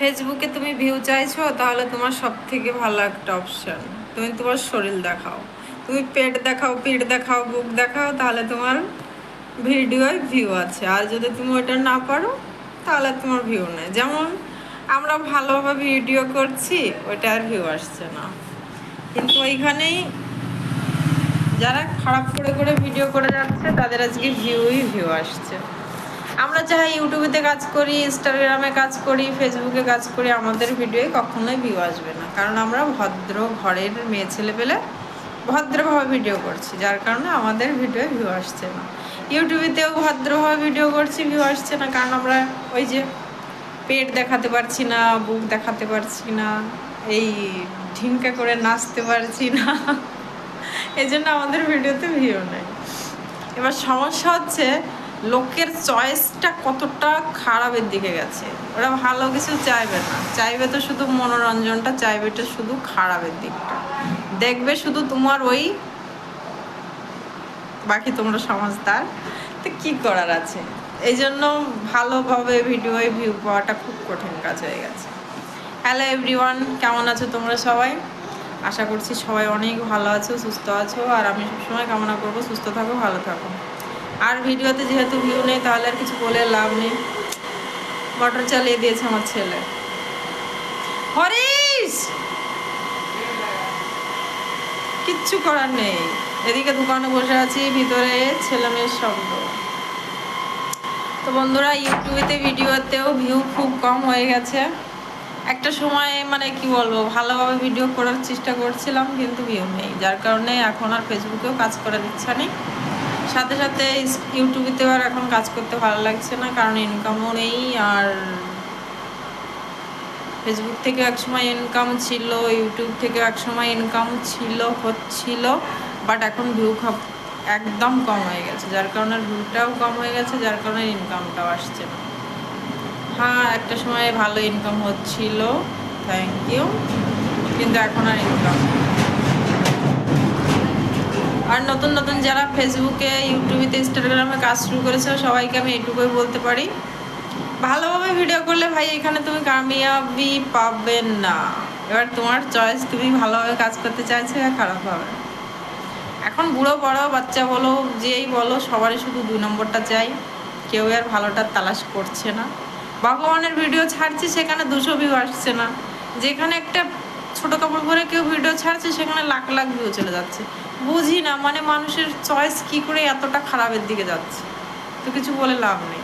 ফেসবুকে তুমি ভিউ চাইছো, তাহলে তোমার সব থেকে ভালো একটা অপশন, তুমি তোমার শরীর দেখাও। তুমি পেট দেখাও, পিঠ দেখাও, বুক দেখাও, তাহলে তোমার ভিডিওয় ভিউ আছে। আর যদি তুমি ওটা না পারো, তাহলে তোমার ভিউ নেই। যেমন আমরা ভালোভাবে ভিডিও করছি, ওইটা আর ভিউ আসছে না, কিন্তু ওইখানেই যারা খারাপ করে করে ভিডিও করে যাচ্ছে তাদের আজকে ভিউ আসছে। আমরা যাই ইউটিউবেতে কাজ করি, ইনস্টাগ্রামে কাজ করি, ফেসবুকে কাজ করি, আমাদের ভিডিওয়ে কখনোই ভিউ আসবে না, কারণ আমরা ভদ্র ঘরের মেয়ে ছেলে পেলে ভদ্রভাবে ভিডিও করছি, যার কারণে আমাদের ভিডিওয়ে ভিউ আসছে না। ইউটিউবেতেও ভদ্রভাবে ভিডিও করছি, ভিউ আসছে না, কারণ আমরা ওই যে পেট দেখাতে পারছি না, বুক দেখাতে পারছি না, এই ঢিঙ্কা করে নাচতে পারছি না, এই জন্য আমাদের ভিডিওতে ভিউ নেই। এবার সমস্যা হচ্ছে লোকের চয়েসটা কতটা খারাপের দিকে গেছে। ওরা ভালো কিছু চাইবে না, চাইবে তো শুধু মনোরঞ্জনটা, চাইবে তো শুধু খারাপের দিকটা দেখবে, শুধু তোমার ওই। বাকি তোমরা সমাজদার, তো কি করার আছে। এই জন্য ভালোভাবে ভিডিওয় ভিউ পাওয়াটা খুব কঠিন কাজ হয়ে গেছে। হ্যালো এভরিওয়ান, কেমন আছো তোমরা সবাই? আশা করছি সবাই অনেক ভালো আছো, সুস্থ আছো, আর আমি সবসময় কামনা করবো সুস্থ থাকো, ভালো থাকো। আর ভিডিওতে যেহেতু ভিউ নেই, তাহলে আর কিছু বলে লাভ নেই। মোটর চালিয়ে দিয়েছে আমার ছেলে। হরিশ, কিচ্ছু করার নেই। এদিকে দোকানে বসে আছি, ভিতরে ছেলে মেয়ের শব্দ। তো বন্ধুরা, ইউটিউবেতে ভিডিওতেও ভিউ খুব কম হয়ে গেছে। একটা সময় মানে কি বলবো, ভালোভাবে ভিডিও করার চেষ্টা করছিলাম, কিন্তু ভিউ নেই, যার কারণে এখন আর ফেসবুকেও কাজ করার ইচ্ছা নেই। সাথে সাথে ইউটিউবেতেও আর এখন কাজ করতে ভালো লাগছে না, কারণ ইনকামও নেই। আর ফেসবুক থেকে একসময় ইনকাম ছিল, ইউটিউব থেকে একসময় ইনকাম ছিল, হচ্ছিল, বাট এখন ভিউ একদম কম হয়ে গেছে, যার কারণে ভিউটাও কম হয়ে গেছে, যার কারণে ইনকামটাও আসছে না। হ্যাঁ, একটা সময় ভালো ইনকাম হচ্ছিল, থ্যাংক ইউ, কিন্তু এখন আর ইনকাম। আর নতুন নতুন যারা ফেসবুকে, ইউটিউবে, ইনস্টাগ্রামে কাজ শুরু করেছে, সবাইকে আমি এটুকুই বলতে পারি, ভালোভাবে ভিডিও করলে ভাই এখানে তুমি কামিয়াবি পাবেন না। এবার তোমার চয়েস, তুমি ভালোভাবে কাজ করতে চাইছো না খারাপভাবে। এখন বুড়ো বড়ো বাচ্চা বলো, যেই বলো, সবারই শুধু 2 নম্বরটা চাই, কেউ আর ভালোটা তালাশ করছে না। ভগবানের ভিডিও ছাড়ছি, সেখানে 200 ভিউ আসছে না। যেখানে একটা ছোট কাপড় পরে কেউ ভিডিও ছাড়ছে, সেখানে লাখ লাখ ভিউ চলে যাচ্ছে। বুঝি না, মানে মানুষের চয়েস কি করে এতটা খারাপের দিকে যাচ্ছে, তো কিছু বলে লাভ নেই।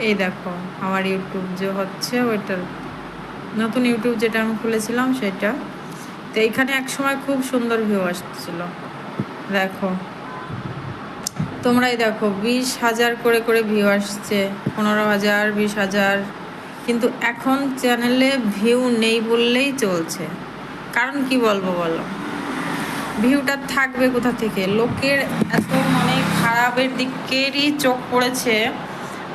এই দেখো আমার ইউটিউব যে হচ্ছে, ওইটার নতুন ইউটিউব যেটা আমি খুলেছিলাম সেটা, তো এইখানে এক সময় খুব সুন্দর ভিউ আসছিল। দেখো তোমরাই দেখো, 20,000 করে করে ভিউ আসছে, 15,000, 20,000, কিন্তু এখন চ্যানেলে ভিউ নেই বললেই চলছে। কারণ কি বলবো বলো, ভিউটা থাকবে কোথা থেকে? লোকের এত মানে খারাপের দিকেরই চোখ পড়েছে,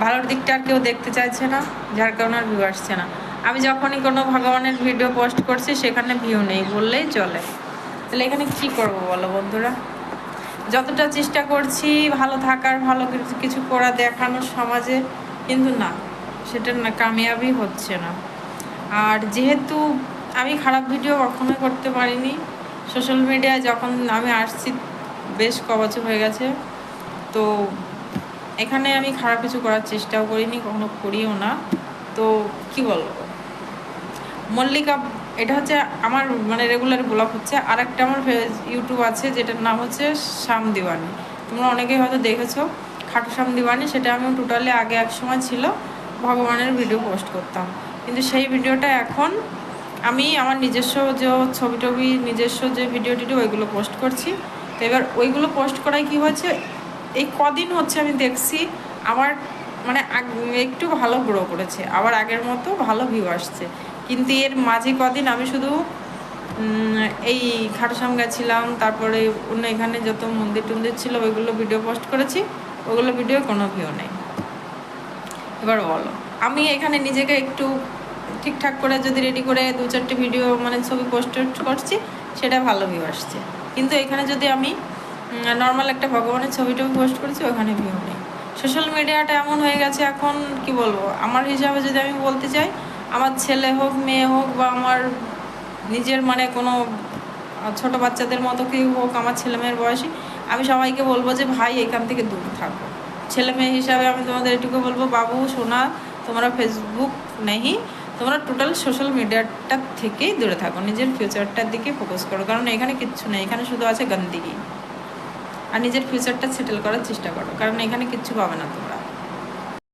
ভালোর দিকটা আর কেউ দেখতে চাইছে না, যার কারণে আর ভিউ আসছে না। আমি যখনই কোনো ভগবানের ভিডিও পোস্ট করছি, সেখানে ভিউ নেই বললেই চলে। তাহলে এখানে কি করব বলো বন্ধুরা? যতটা চেষ্টা করছি ভালো থাকার, ভালো কিছু করা দেখানোর সমাজে, কিন্তু না, সেটা না, কামিয়াবি হচ্ছে না। আর যেহেতু আমি খারাপ ভিডিও কখনোই করতে পারিনি, সোশ্যাল মিডিয়ায় যখন আমি আসছি বেশ কবছর হয়ে গেছে, তো এখানে আমি খারাপ কিছু করার চেষ্টাও করিনি, কখনো করিও না। তো কি বলবো, মল্লিকা, এটা হচ্ছে আমার মানে রেগুলার ব্লগ হচ্ছে। আর একটা আমার ইউটিউব আছে, যেটার নাম হচ্ছে শাম দিওয়ানি, তোমরা অনেকেই হয়তো দেখেছো, খাটু শাম দিওয়ানি। সেটা আমি টোটালি আগে এক সময় ছিল, ভগবানের ভিডিও পোস্ট করতাম, কিন্তু সেই ভিডিওটা এখন আমি আমার নিজস্ব যে ছবি টবি, নিজস্ব যে ভিডিও টিডিও, ওইগুলো পোস্ট করছি। তো এবার ওইগুলো পোস্ট করায় কি হয়েছে, এই কদিন হচ্ছে আমি দেখছি আমার মানে একটু ভালো গ্রো করেছে, আবার আগের মতো ভালো ভিউ আসছে। কিন্তু এর মাঝে কদিন আমি শুধু এই খাটুশ্যাম গেছিলাম, তারপরে অন্য এখানে যত মন্দির টন্দির ছিল ওইগুলো ভিডিও পোস্ট করেছি, ওগুলো ভিডিও কোনো ভিউ নেই। এবার বলো, আমি এখানে নিজেকে একটু ঠিকঠাক করে যদি রেডি করে 2-4টে ভিডিও মানে ছবি পোস্ট করছি, সেটা ভালো ভিউ আসছে। কিন্তু এখানে যদি আমি নর্মাল একটা ভগবানের ছবিটাও পোস্ট করেছি, ওখানে ভিউ নেই। সোশ্যাল মিডিয়াটা এমন হয়ে গেছে এখন, কি বলবো, আমার হিসাবে যদি আমি বলতে চাই, আমার ছেলে হোক মেয়ে হোক বা আমার নিজের মানে কোনো ছোট বাচ্চাদের মতো কেউ হোক, আমার ছেলে মেয়ের বয়সী, আমি সবাইকে বলবো যে ভাই এখান থেকে দূর থাকো। ছেলে মেয়ে হিসাবে আমি তোমাদের এটুকু বলবো, বাবু সোনা, তোমরা ফেসবুক নেই, তোমরা টোটাল সোশ্যাল মিডিয়াটার থেকেই দূরে থাকো, নিজের ফিউচারটার দিকে ফোকাস করো। কারণ এখানে কিচ্ছু নেই, এখানে শুধু আছে গন্দিগি। আর নিজের ফিউচারটা সেটেল করার চেষ্টা করো, কারণ এখানে কিচ্ছু পাবে না তোমরা।